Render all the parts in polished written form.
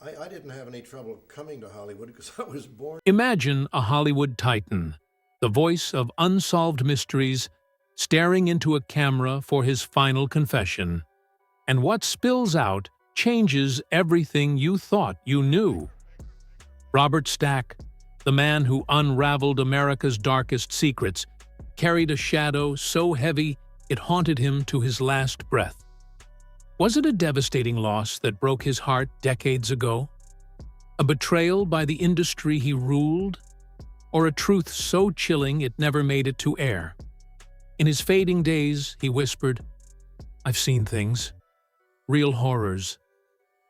I didn't have any trouble coming to Hollywood because I was born. Imagine a Hollywood titan, the voice of Unsolved Mysteries, staring into a camera for his final confession. And what spills out changes everything you thought you knew. Robert Stack, the man who unraveled America's darkest secrets, carried a shadow so heavy it haunted him to his last breath. Was it a devastating loss that broke his heart decades ago? A betrayal by the industry he ruled? Or a truth so chilling it never made it to air? In his fading days, he whispered, "I've seen things. Real horrors,"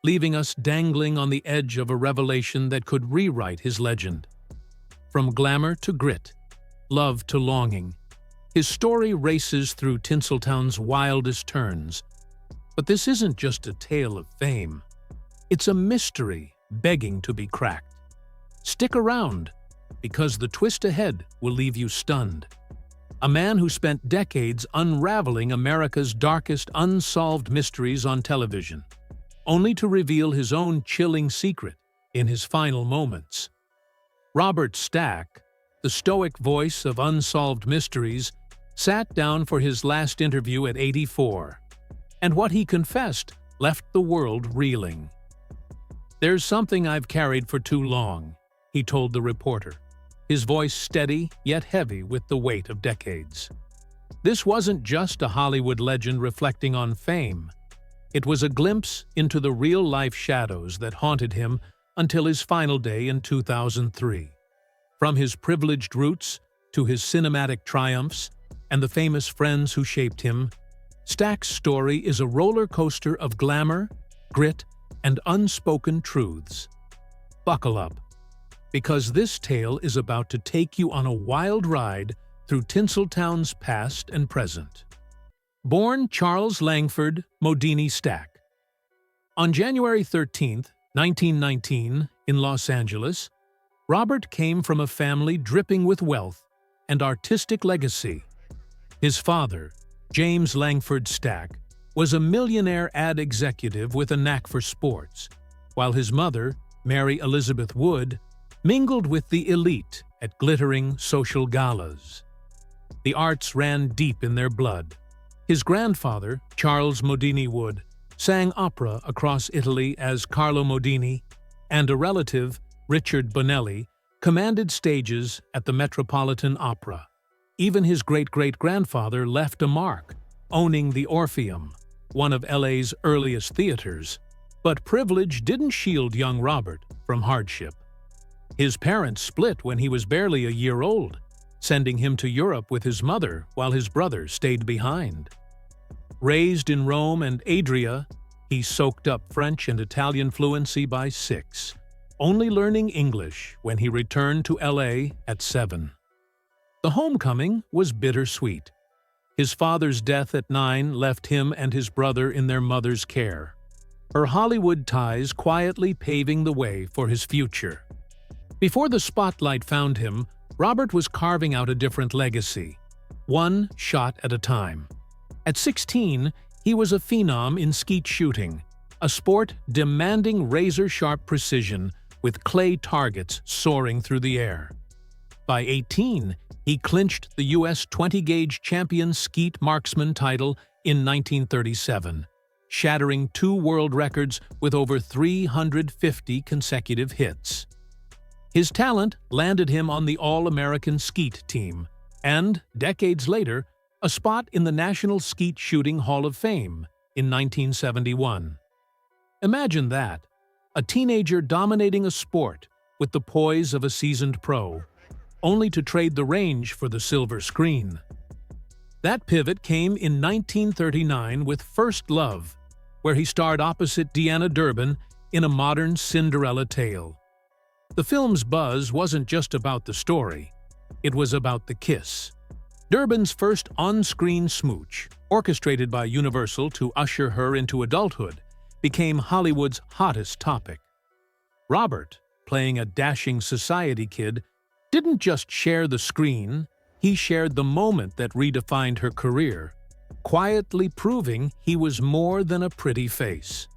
leaving us dangling on the edge of a revelation that could rewrite his legend. From glamour to grit, love to longing, his story races through Tinseltown's wildest turns. But this isn't just a tale of fame. It's a mystery begging to be cracked. Stick around, because the twist ahead will leave you stunned. A man who spent decades unraveling America's darkest unsolved mysteries on television, only to reveal his own chilling secret in his final moments. Robert Stack, the stoic voice of Unsolved Mysteries, sat down for his last interview at 84. And what he confessed left the world reeling. "There's something I've carried for too long," he told the reporter, his voice steady yet heavy with the weight of decades. This wasn't just a Hollywood legend reflecting on fame. It was a glimpse into the real-life shadows that haunted him until his final day in 2003. From his privileged roots to his cinematic triumphs and the famous friends who shaped him, Stack's story is a roller coaster of glamour, grit, and unspoken truths. Buckle up, because this tale is about to take you on a wild ride through Tinseltown's past and present. Born Charles Langford Modini Stack. On January 13, 1919, in Los Angeles, Robert came from a family dripping with wealth and artistic legacy. His father, James Langford Stack, was a millionaire ad executive with a knack for sports, while his mother, Mary Elizabeth Wood, mingled with the elite at glittering social galas. The arts ran deep in their blood. His grandfather, Charles Modini Wood, sang opera across Italy as Carlo Modini, and a relative, Richard Bonelli, commanded stages at the Metropolitan Opera. Even his great-great-grandfather left a mark, owning the Orpheum, one of LA's earliest theaters. But privilege didn't shield young Robert from hardship. His parents split when he was barely a year old, sending him to Europe with his mother while his brother stayed behind. Raised in Rome and Adria, he soaked up French and Italian fluency by 6, only learning English when he returned to LA at 7. The homecoming was bittersweet. His father's death at 9 left him and his brother in their mother's care, her Hollywood ties quietly paving the way for his future. Before the spotlight found him, Robert was carving out a different legacy, one shot at a time. At 16, he was a phenom in skeet shooting, a sport demanding razor-sharp precision with clay targets soaring through the air. By 18, he clinched the U.S. 20-gauge champion skeet marksman title in 1937, shattering 2 world records with over 350 consecutive hits. His talent landed him on the All-American Skeet team, and, decades later, a spot in the National Skeet Shooting Hall of Fame in 1971. Imagine that, a teenager dominating a sport with the poise of a seasoned pro, only to trade the range for the silver screen. That pivot came in 1939 with First Love, where he starred opposite Deanna Durbin in a modern Cinderella tale. The film's buzz wasn't just about the story, it was about the kiss. Durbin's first on-screen smooch, orchestrated by Universal to usher her into adulthood, became Hollywood's hottest topic. Robert, playing a dashing society kid, didn't just share the screen, he shared the moment that redefined her career, quietly proving he was more than a pretty face.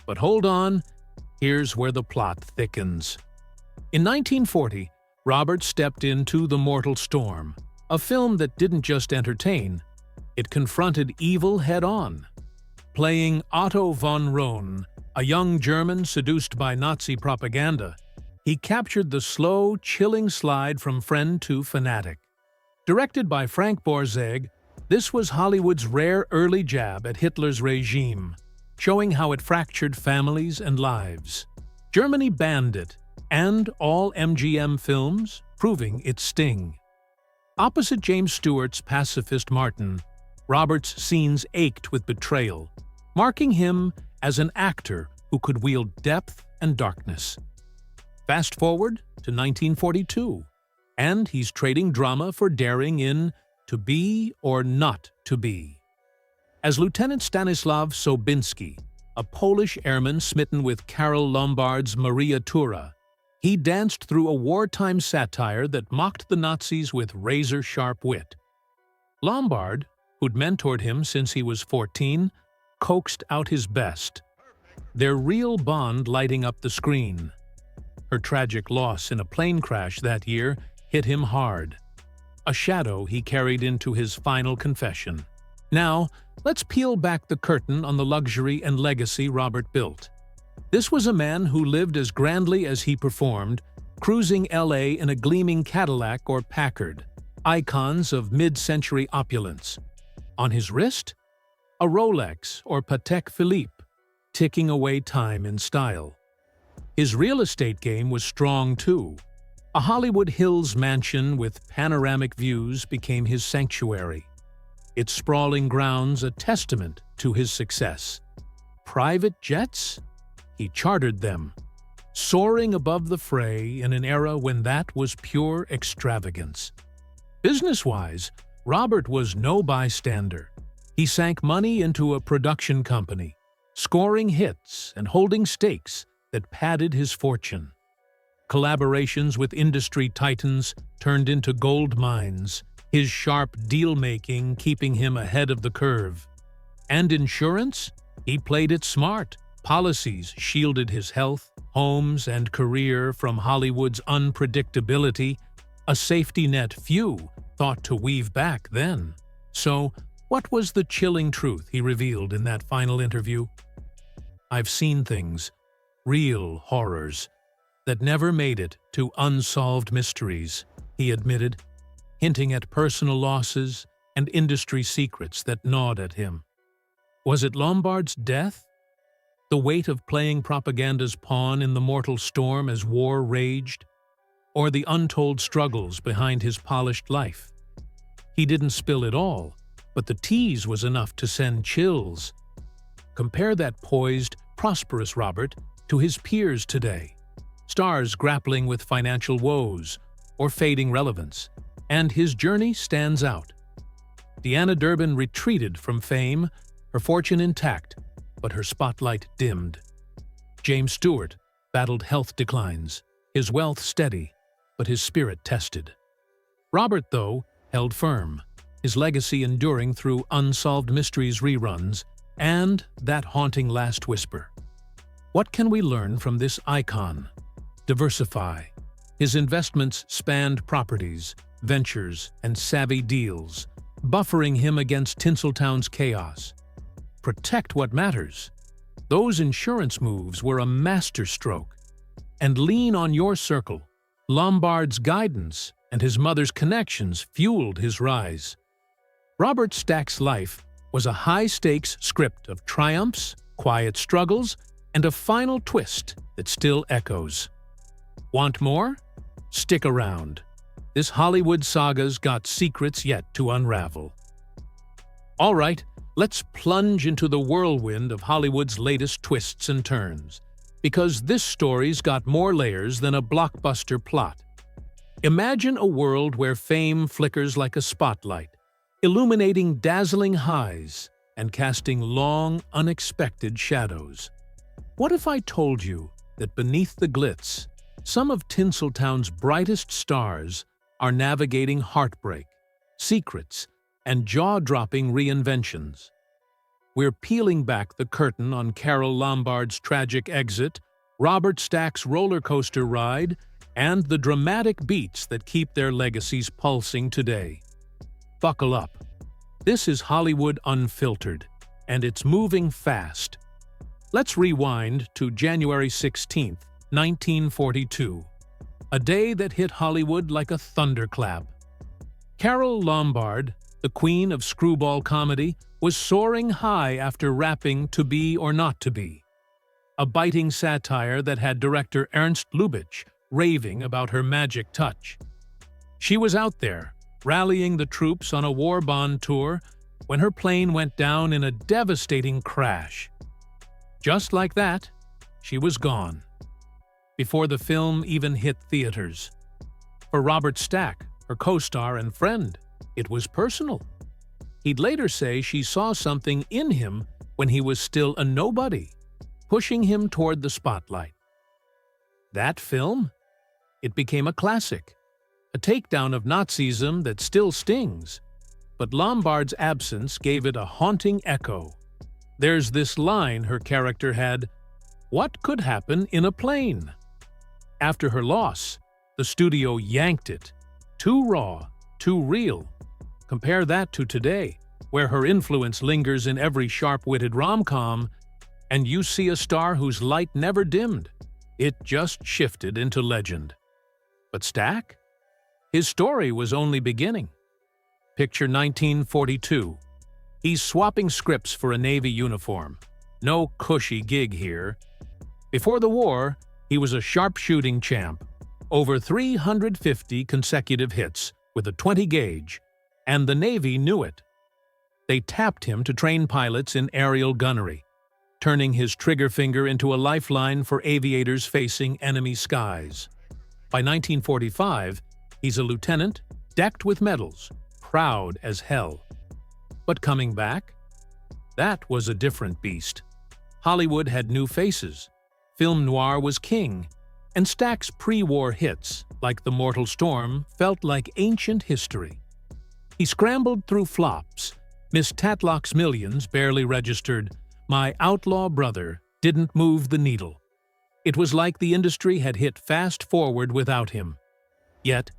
But hold on, Here's where the plot thickens. In 1940, Robert stepped into The Mortal Storm, a film that didn't just entertain, it confronted evil head-on. Playing Otto von Rohn, a young German seduced by Nazi propaganda, he captured the slow, chilling slide from friend to fanatic. Directed by Frank Borzage, this was Hollywood's rare early jab at Hitler's regime, showing how it fractured families and lives. Germany banned it, and all MGM films, proving its sting. Opposite James Stewart's pacifist Martin, Robert's scenes ached with betrayal, marking him as an actor who could wield depth and darkness. Fast forward to 1942, and he's trading drama for daring in To Be or Not to Be. As Lieutenant Stanislaw Sobinski, a Polish airman smitten with Karol Lombard's Maria Tura, he danced through a wartime satire that mocked the Nazis with razor-sharp wit. Lombard, who'd mentored him since he was 14, coaxed out his best, their real bond lighting up the screen. Her tragic loss in a plane crash that year hit him hard, a shadow he carried into his final confession. Now, let's peel back the curtain on the luxury and legacy Robert built. This was a man who lived as grandly as he performed, cruising LA in a gleaming Cadillac or Packard, icons of mid-century opulence. On his wrist, a Rolex or Patek Philippe, ticking away time in style. His real estate game was strong too. A Hollywood Hills mansion with panoramic views became his sanctuary, its sprawling grounds a testament to his success. Private jets? He chartered them, soaring above the fray in an era when that was pure extravagance. Business-wise, Robert was no bystander. He sank money into a production company, scoring hits and holding stakes that padded his fortune. Collaborations with industry titans turned into gold mines, his sharp deal-making keeping him ahead of the curve. And insurance? He played it smart. Policies shielded his health, homes, and career from Hollywood's unpredictability, a safety net few thought to weave back then. So, what was the chilling truth he revealed in that final interview? "I've seen things, real horrors, that never made it to Unsolved Mysteries," he admitted, hinting at personal losses and industry secrets that gnawed at him. Was it Lombard's death? The weight of playing propaganda's pawn in the mortal storm as war raged? Or the untold struggles behind his polished life? He didn't spill it all, but the tease was enough to send chills. Compare that poised, prosperous Robert to his peers today, stars grappling with financial woes or fading relevance, and his journey stands out. Deanna Durbin retreated from fame, her fortune intact, but her spotlight dimmed. James Stewart battled health declines, his wealth steady, but his spirit tested. Robert, though, held firm, his legacy enduring through Unsolved Mysteries reruns and that haunting last whisper. What can we learn from this icon? Diversify. His investments spanned properties, ventures, and savvy deals, buffering him against Tinseltown's chaos. Protect what matters. Those insurance moves were a masterstroke. And lean on your circle. Lombard's guidance and his mother's connections fueled his rise. Robert Stack's life was a high-stakes script of triumphs, quiet struggles, and a final twist that still echoes. Want more? Stick around. This Hollywood saga's got secrets yet to unravel. All right, let's plunge into the whirlwind of Hollywood's latest twists and turns, because this story's got more layers than a blockbuster plot. Imagine a world where fame flickers like a spotlight, illuminating dazzling highs and casting long, unexpected shadows. What if I told you that beneath the glitz, some of Tinseltown's brightest stars are navigating heartbreak, secrets, and jaw-dropping reinventions? We're peeling back the curtain on Karol Lombard's tragic exit, Robert Stack's roller coaster ride, and the dramatic beats that keep their legacies pulsing today. Buckle up. This is Hollywood Unfiltered, and it's moving fast. Let's rewind to January 16, 1942, a day that hit Hollywood like a thunderclap. Carole Lombard, the queen of screwball comedy, was soaring high after rapping To Be or Not to Be, a biting satire that had director Ernst Lubitsch raving about her magic touch. She was out there, rallying the troops on a war bond tour, when her plane went down in a devastating crash. Just like that, she was gone, before the film even hit theaters. For Robert Stack, her co-star and friend, it was personal. He'd later say she saw something in him when he was still a nobody, pushing him toward the spotlight. That film? It became a classic, a takedown of Nazism that still stings. But Lombard's absence gave it a haunting echo. There's this line her character had, "What could happen in a plane?" After her loss, the studio yanked it. Too raw, too real. Compare that to today, where her influence lingers in every sharp-witted rom-com, and you see a star whose light never dimmed. It just shifted into legend. But Stack? His story was only beginning. Picture 1942. He's swapping scripts for a Navy uniform. No cushy gig here. Before the war, he was a sharpshooting champ. Over 350 consecutive hits with a 20 gauge, and the Navy knew it. They tapped him to train pilots in aerial gunnery, turning his trigger finger into a lifeline for aviators facing enemy skies. By 1945, he's a lieutenant, decked with medals, proud as hell. But coming back? That was a different beast. Hollywood had new faces. Film noir was king, and Stack's pre-war hits, like The Mortal Storm, felt like ancient history. He scrambled through flops. Miss Tatlock's Millions barely registered. My Outlaw Brother didn't move the needle. It was like the industry had hit fast forward without him. Yet,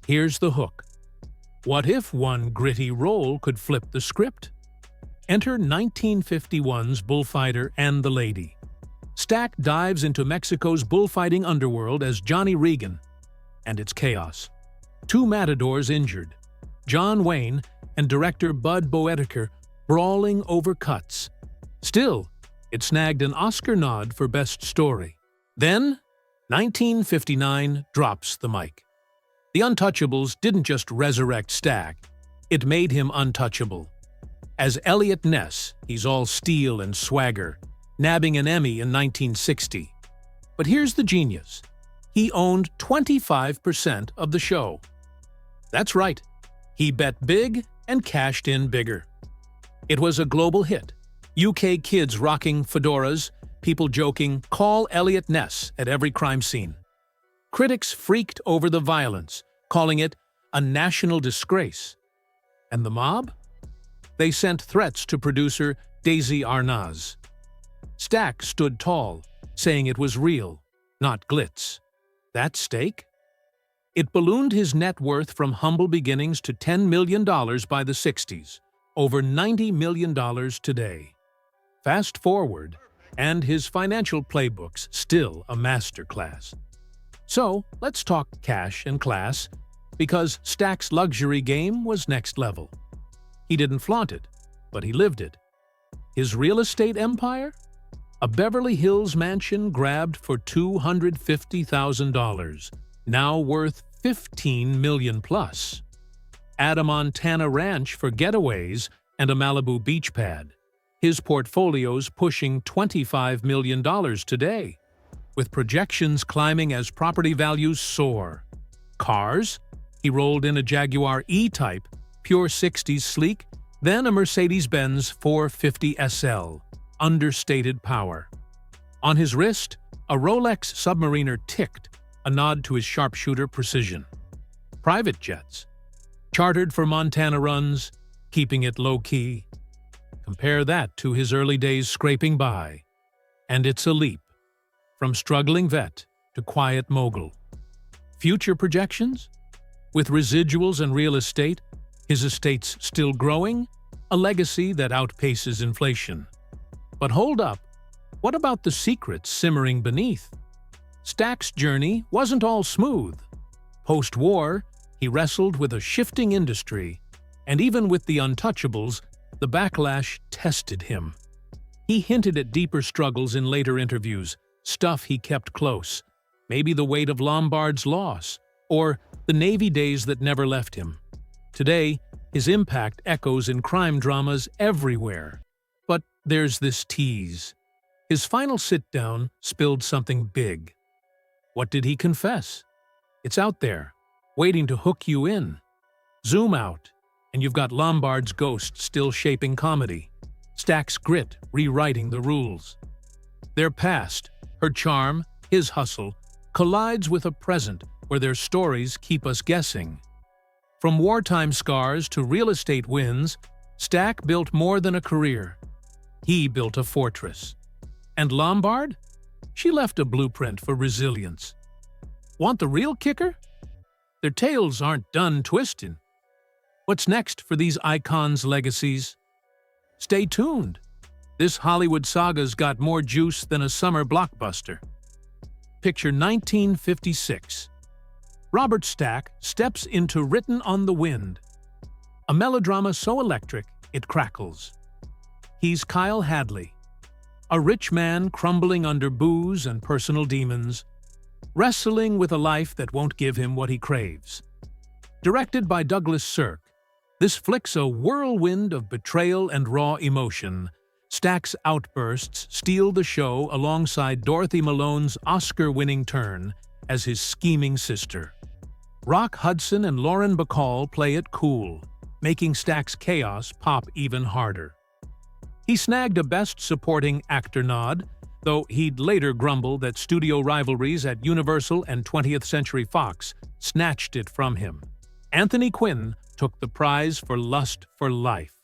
here's the hook. What if one gritty role could flip the script? Enter 1951's Bullfighter and the Lady. Stack dives into Mexico's bullfighting underworld as Johnny Regan, and it's chaos. Two matadors injured, John Wayne and director Bud Boetticher brawling over cuts. Still, it snagged an Oscar nod for Best Story. Then, 1959 drops the mic. The Untouchables didn't just resurrect Stack, it made him untouchable. As Elliot Ness, he's all steel and swagger, nabbing an Emmy in 1960. But here's the genius. He owned 25% of the show. That's right, he bet big and cashed in bigger. It was a global hit. UK kids rocking fedoras, people joking, "Call Elliot Ness" at every crime scene. Critics freaked over the violence, calling it a national disgrace. And the mob? They sent threats to producer Daisy Arnaz. Stack stood tall, saying it was real, not glitz. That stake? It ballooned his net worth from humble beginnings to $10 million by the 60s, over $90 million today. Fast forward, and his financial playbook's still a masterclass. So, let's talk cash and class, because Stack's luxury game was next level. He didn't flaunt it, but he lived it. His real estate empire? A Beverly Hills mansion grabbed for $250,000, now worth $15 million plus. Add a Montana ranch for getaways and a Malibu beach pad. His portfolio's pushing $25 million today, with projections climbing as property values soar. Cars? He rolled in a Jaguar E-Type, pure 60s sleek, then a Mercedes-Benz 450 SL, understated power. On his wrist, a Rolex Submariner ticked, a nod to his sharpshooter precision. Private jets, chartered for Montana runs, keeping it low-key. Compare that to his early days scraping by, and it's a leap. from struggling vet to quiet mogul. Future projections? With residuals and real estate, his estate's still growing, a legacy that outpaces inflation. But hold up, what about the secrets simmering beneath? Stack's journey wasn't all smooth. Post-war, he wrestled with a shifting industry, and even with the untouchables, the backlash tested him. He hinted at deeper struggles in later interviews, stuff he kept close, maybe the weight of Lombard's loss, or the Navy days that never left him. Today, his impact echoes in crime dramas everywhere. But there's this tease. His final sit-down spilled something big. What did he confess? It's out there, waiting to hook you in. Zoom out, and you've got Lombard's ghost still shaping comedy, Stack's grit rewriting the rules. Their past, her charm, his hustle, collides with a present where their stories keep us guessing. From wartime scars to real estate wins, Stack built more than a career. He built a fortress. And Lombard? She left a blueprint for resilience. Want the real kicker? Their tales aren't done twisting. What's next for these icons' legacies? Stay tuned. This Hollywood saga's got more juice than a summer blockbuster. Picture 1956. Robert Stack steps into Written on the Wind, a melodrama so electric it crackles. He's Kyle Hadley, a rich man crumbling under booze and personal demons, wrestling with a life that won't give him what he craves. Directed by Douglas Sirk, this flick's a whirlwind of betrayal and raw emotion. Stack's outbursts steal the show alongside Dorothy Malone's Oscar-winning turn as his scheming sister. Rock Hudson and Lauren Bacall play it cool, making Stack's chaos pop even harder. He snagged a Best Supporting Actor nod, though he'd later grumble that studio rivalries at Universal and 20th Century Fox snatched it from him. Anthony Quinn took the prize for Lust for Life.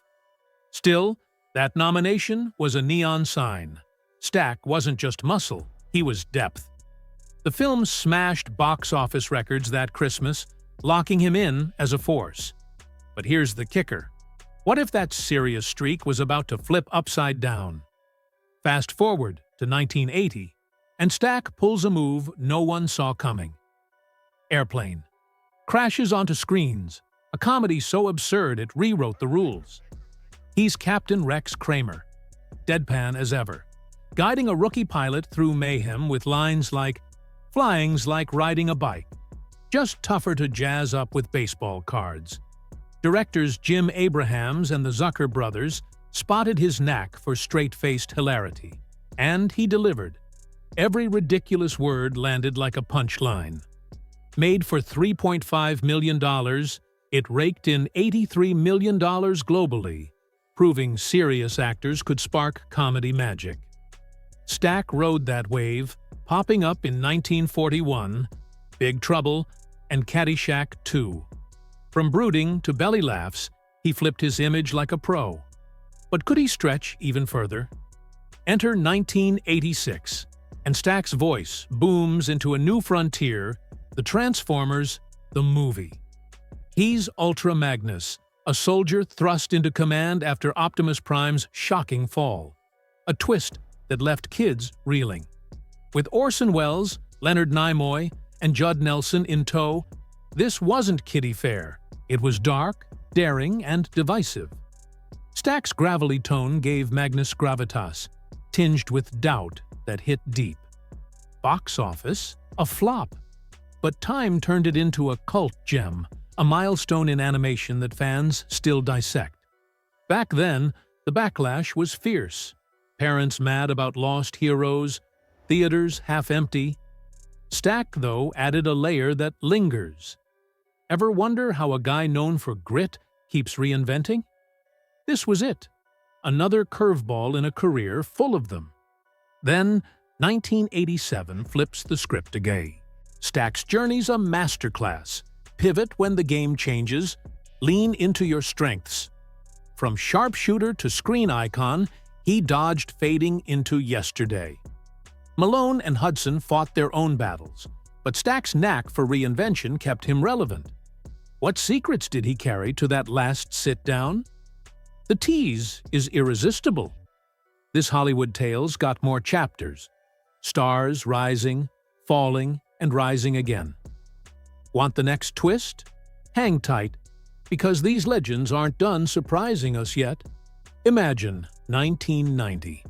Still, that nomination was a neon sign. Stack wasn't just muscle, he was depth. The film smashed box office records that Christmas, locking him in as a force. But here's the kicker. What if that serious streak was about to flip upside down? Fast forward to 1980, and Stack pulls a move no one saw coming. Airplane. Crashes onto screens, a comedy so absurd it rewrote the rules. He's Captain Rex Kramer, deadpan as ever, guiding a rookie pilot through mayhem with lines like, "Flying's like riding a bike, just tougher to jazz up with baseball cards." Directors Jim Abrahams and the Zucker brothers spotted his knack for straight-faced hilarity, and he delivered. Every ridiculous word landed like a punchline. Made for $3.5 million, it raked in $83 million globally, proving serious actors could spark comedy magic. Stack rode that wave, popping up in 1941, Big Trouble, and Caddyshack 2. From brooding to belly laughs, he flipped his image like a pro. But could he stretch even further? Enter 1986, and Stack's voice booms into a new frontier, the Transformers, the movie. He's Ultra Magnus, a soldier thrust into command after Optimus Prime's shocking fall. A twist that left kids reeling. With Orson Welles, Leonard Nimoy, and Judd Nelson in tow, this wasn't kiddie fare. It was dark, daring, and divisive. Stack's gravelly tone gave Magnus gravitas, tinged with doubt that hit deep. Box office? A flop. But time turned it into a cult gem, a milestone in animation that fans still dissect. Back then, the backlash was fierce. Parents mad about lost heroes, theaters half empty. Stack, though, added a layer that lingers. Ever wonder how a guy known for grit keeps reinventing? This was it. Another curveball in a career full of them. Then, 1987 flips the script again. Stack's journey's a masterclass. Pivot when the game changes. Lean into your strengths. From sharpshooter to screen icon, he dodged fading into yesterday. Malone and Hudson fought their own battles, but Stack's knack for reinvention kept him relevant. What secrets did he carry to that last sit-down? The tease is irresistible. This Hollywood Tales got more chapters. Stars rising, falling, and rising again. Want the next twist? Hang tight, because these legends aren't done surprising us yet. Imagine 1990.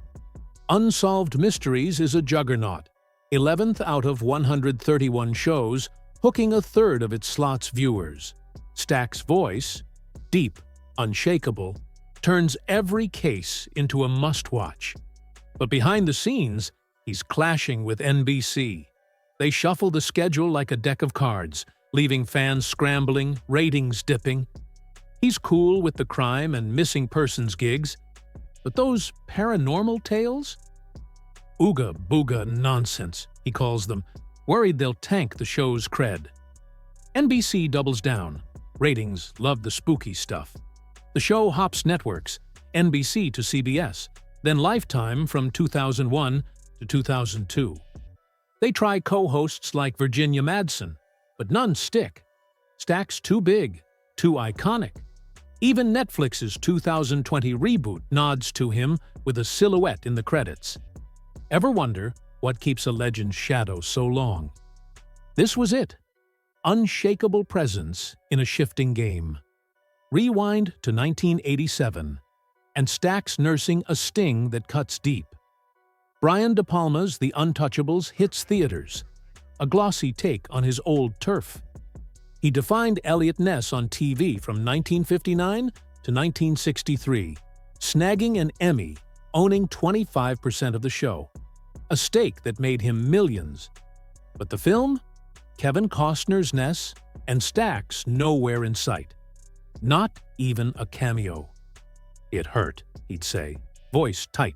Unsolved Mysteries is a juggernaut, 11th out of 131 shows, hooking a third of its slot's viewers. Stack's voice, deep, unshakable, turns every case into a must-watch. But behind the scenes, he's clashing with NBC. They shuffle the schedule like a deck of cards, leaving fans scrambling, ratings dipping. He's cool with the crime and missing persons gigs, but those paranormal tales? Ooga booga nonsense, he calls them, worried they'll tank the show's cred. NBC doubles down. Ratings love the spooky stuff. The show hops networks, NBC to CBS, then Lifetime from 2001 to 2002. They try co-hosts like Virginia Madsen, but none stick. Stack's too big, too iconic. Even Netflix's 2020 reboot nods to him with a silhouette in the credits. Ever wonder what keeps a legend's shadow so long? This was it. Unshakable presence in a shifting game. Rewind to 1987, and Stack's nursing a sting that cuts deep. Brian De Palma's The Untouchables hits theaters, a glossy take on his old turf. He defined Elliot Ness on TV from 1959 to 1963, snagging an Emmy, owning 25% of the show, a stake that made him millions. But the film? Kevin Costner's Ness and Stack's nowhere in sight. Not even a cameo. It hurt, he'd say, voice tight.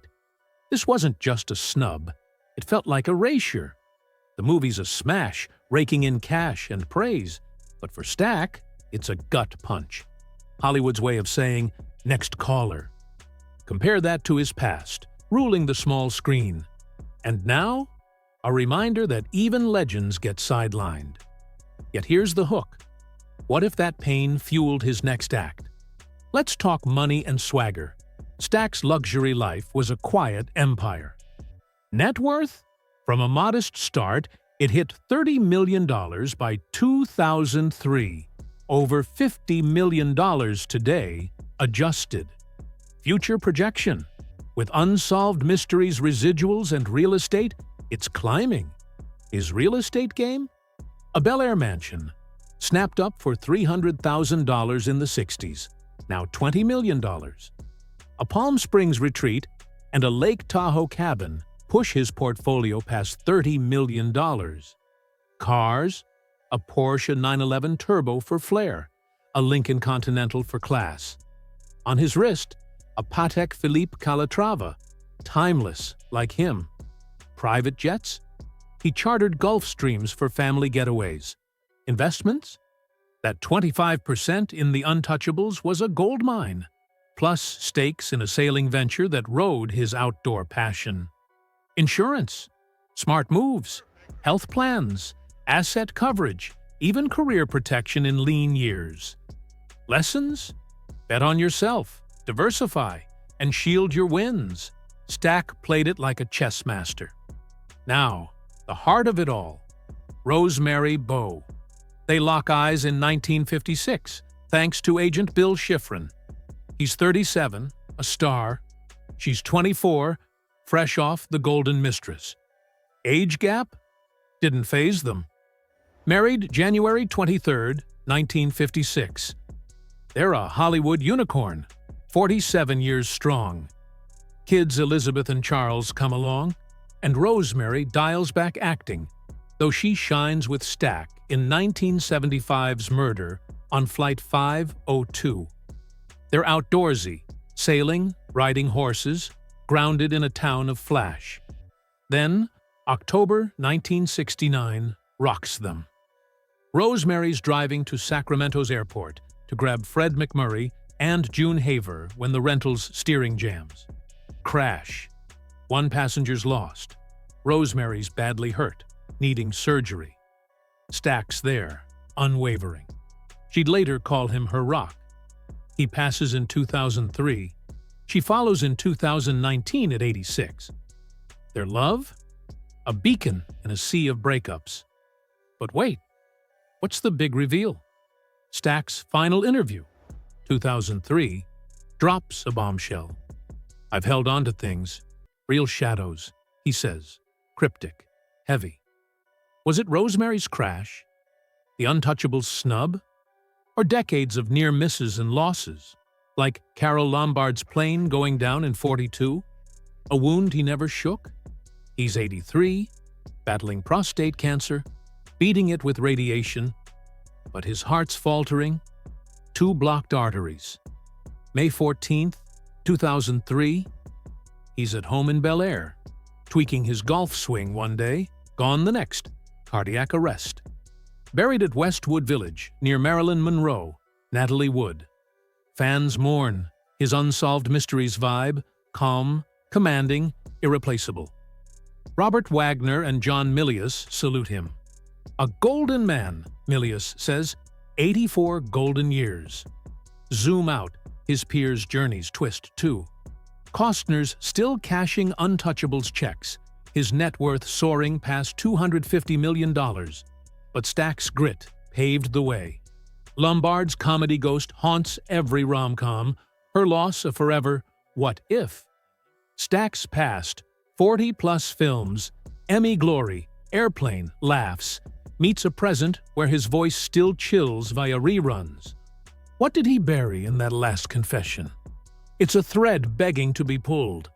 This wasn't just a snub. It felt like erasure. The movie's a smash, raking in cash and praise. But for Stack, it's a gut punch. Hollywood's way of saying, next caller. Compare that to his past, ruling the small screen. And now, a reminder that even legends get sidelined. Yet here's the hook. What if that pain fueled his next act? Let's talk money and swagger. Stack's luxury life was a quiet empire. Net worth? From a modest start, it hit $30 million by 2003, over $50 million today, adjusted. Future projection. With Unsolved Mysteries residuals and real estate, it's climbing. His real estate game? A Bel Air mansion, snapped up for $300,000 in the 60s, now $20 million. A Palm Springs retreat and a Lake Tahoe cabin push his portfolio past $30 million. Cars, a Porsche 911 Turbo for flair, a Lincoln Continental for class. On his wrist, a Patek Philippe Calatrava, timeless like him. Private jets? He chartered Gulfstreams for family getaways. Investments? That 25% in the Untouchables was a gold mine, plus stakes in a sailing venture that rode his outdoor passion. Insurance, smart moves, health plans, asset coverage, even career protection in lean years. Lessons? Bet on yourself, diversify, and shield your wins. Stack played it like a chess master. Now, the heart of it all. Rosemary Bowe. They lock eyes in 1956, thanks to agent Bill Schifrin. He's 37, a star. She's 24, fresh off The Golden Mistress. Age gap? Didn't faze them. Married January 23, 1956. They're a Hollywood unicorn, 47 years strong. Kids Elizabeth and Charles come along, and Rosemary dials back acting, though she shines with Stack in 1975's Murder on Flight 502. They're outdoorsy, sailing, riding horses, grounded in a town of flash. Then, October 1969 rocks them. Rosemary's driving to Sacramento's airport to grab Fred McMurray and June Haver when the rental's steering jams. Crash. One passenger's lost. Rosemary's badly hurt, needing surgery. Stack's there, unwavering. She'd later call him her rock. He passes in 2003. She follows in 2019 at 86. Their love? A beacon in a sea of breakups. But wait, what's the big reveal? Stack's final interview, 2003, drops a bombshell. I've held on to things, real shadows, he says, cryptic, heavy. Was it Rosemary's crash? The Untouchable's snub? Or decades of near misses and losses, like Carol Lombard's plane going down in 42? A wound he never shook? He's 83, battling prostate cancer, beating it with radiation, but his heart's faltering. 2 blocked arteries. May 14th, 2003, he's at home in Bel Air, tweaking his golf swing one day, gone the next, cardiac arrest. Buried at Westwood Village, near Marilyn Monroe, Natalie Wood. Fans mourn, his Unsolved Mysteries vibe, calm, commanding, irreplaceable. Robert Wagner and John Milius salute him. A golden man, Milius says, 84 golden years. Zoom out, his peers' journeys twist too. Costner's still cashing Untouchables checks, his net worth soaring past $250 million. But Stack's grit paved the way. Lombard's comedy ghost haunts every rom-com, her loss a forever what if. Stack's past, 40-plus films, Emmy glory, airplane, laughs, meets a present where his voice still chills via reruns. What did he bury in that last confession? It's a thread begging to be pulled.